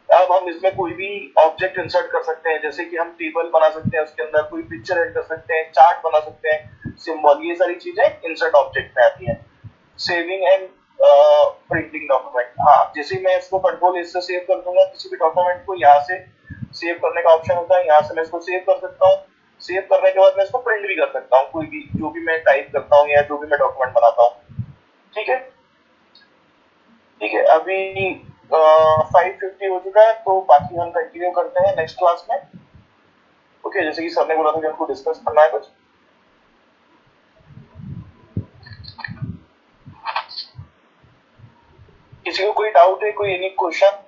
अब हम इसमें कोई भी ऑब्जेक्ट इंसर्ट कर सकते हैं, जैसे कि हम टेबल बना सकते हैं, उसके अंदर कोई पिक्चर ऐड कर सकते हैं, चार्ट बना सकते हैं, सिंबल, ये सारी चीजें इंसर्ट ऑब्जेक्ट में आती हैं। सेविंग एंड प्रिंटिंग डॉक्यूमेंट, हाँ, जैसे मैं इसको कंट्रोल इससे सेव कर दूंगा किसी भी डॉक्यूमेंट को, यहाँ से सेव करने का ऑप्शन होता है, यहाँ से मैं इसको सेव कर सकता हूँ। सेव करने के बाद मैं इसको प्रिंट भी कर सकता हूँ, कोई भी जो भी मैं टाइप करता हूँ या जो भी मैं डॉक्यूमेंट बनाता हूँ, ठीक है। ठीक है, अभी 5:50 हो चुका है, तो बाकी हम कंटिन्यू करते हैं नेक्स्ट क्लास में। ओके, जैसे कि सर ने बोला था कि हमको डिस्कस करना है कुछ। किसी को कोई डाउट है, कोई एनी क्वेश्चन?